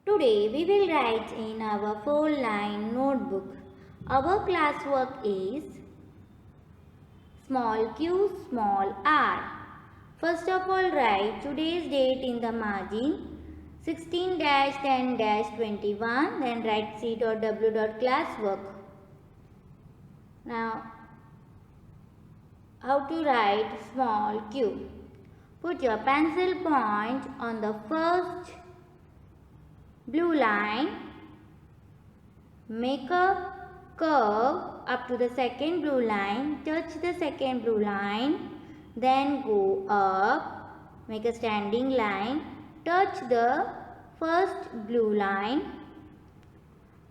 Today we will write in our 4-line notebook. Our classwork is small q, small r. First of all, write today's date in the margin 16-10-21, then write c.w.classwork. Now, how to write small q? Put your pencil point on the first blue line, make a curve up to the second blue line, touch the second blue line, then go up, make a standing line, touch the first blue line,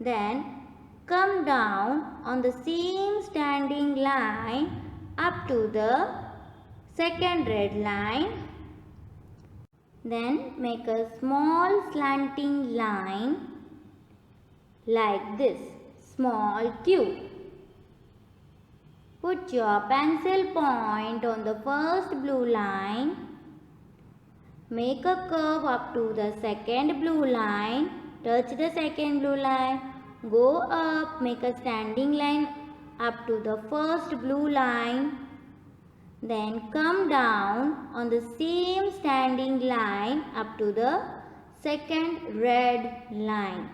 then come down on the same standing line up to the second red line. Then make a small slanting line like this, small q. Put your pencil point on the first blue line, make a curve up to the second blue line, touch the second blue line, go up, make a standing line up to the first blue line, then come down on the same standing line up to the second red line.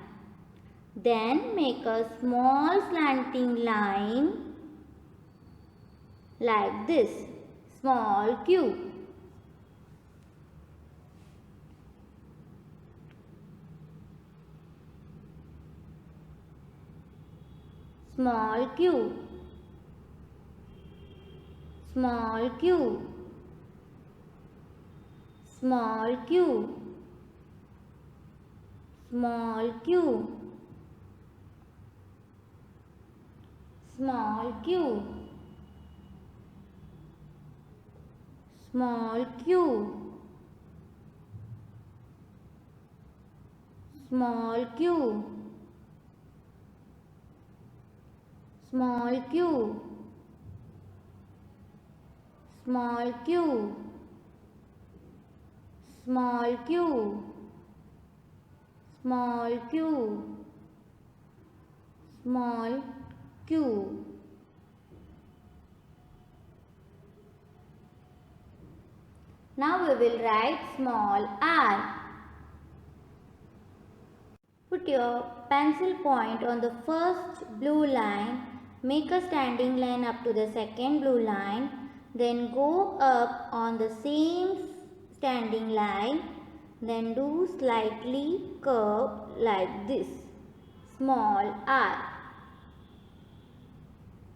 Then make a small slanting line like this, small q. Small q. Small q. Small q. Small q. Small q. Small q. Small q. Small q. Small q. Small q. Small q. Small q. Now we will write small r. Put your pencil point on the first blue line, make a standing line up to the second blue line, then go up on the same standing line, then do slightly curve like this, small r.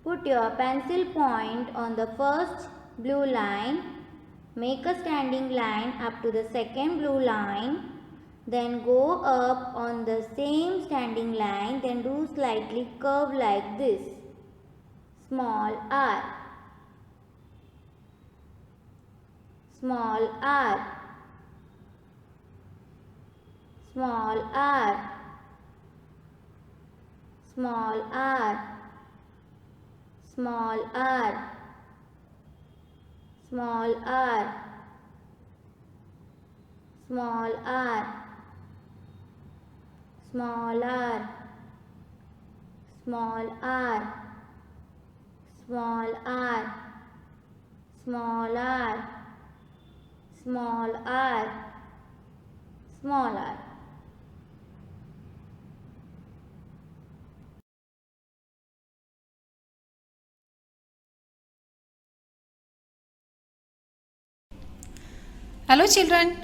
Put your pencil point on the first blue line, make a standing line up to the second blue line, then go up on the same standing line, then do slightly curve like this, small r. Small r. Small r. Small r. Small r. Small r. Small r. Small r. Small r. Small r. Small r. Small r. Small r. Hello children,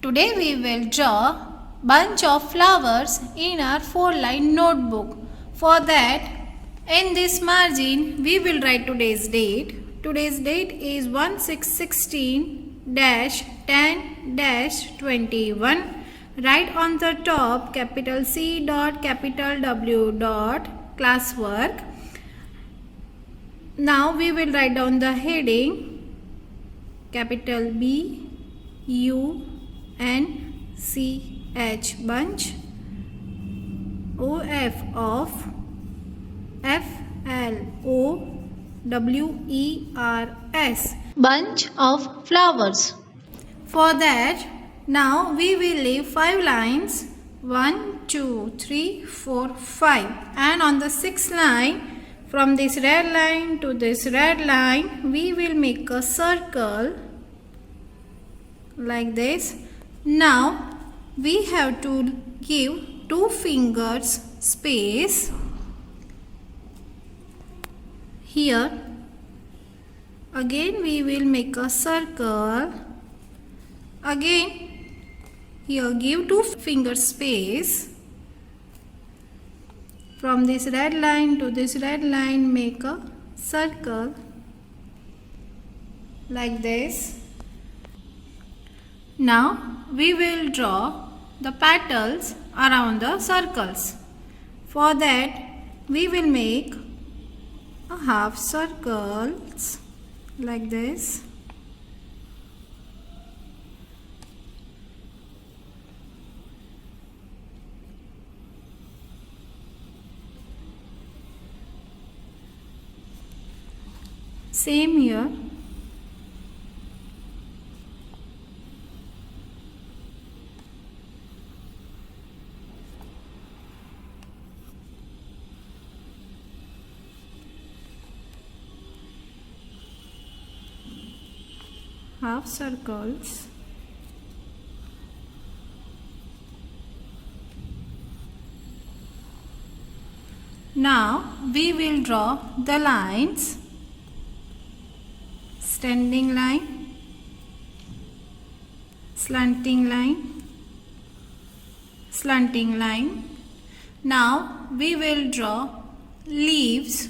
today we will draw bunch of flowers in our 4-line notebook. For that, in this margin we will write today's date. Today's date is 1/6/16-10-21. Write on the top capital C dot capital W dot classwork. Now we will write down the heading capital B U N C H bunch, O F of F L O W E R S, bunch of flowers. For that, now we will leave 5 lines 1, 2, 3, 4, 5. And on the sixth line, from this red line to this red line, we will make a circle like this. Now we have to give 2 fingers space here. Again we will make a circle. Again here give 2 fingers space. From this red line to this red line, make a circle like this. Now we will draw the petals around the circles. For that we will make a half circles like this. Same here. Half circles. Now we will draw the lines. Standing line, slanting line, slanting line. Now we will draw leaves.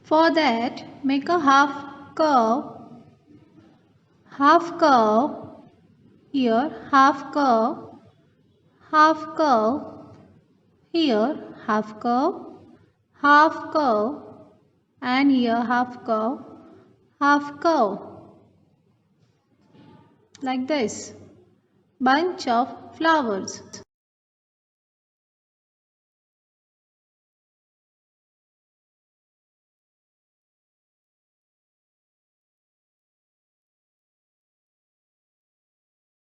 For that, make a half curve here, half curve here, half curve, and here half curve, like this. Bunch of flowers.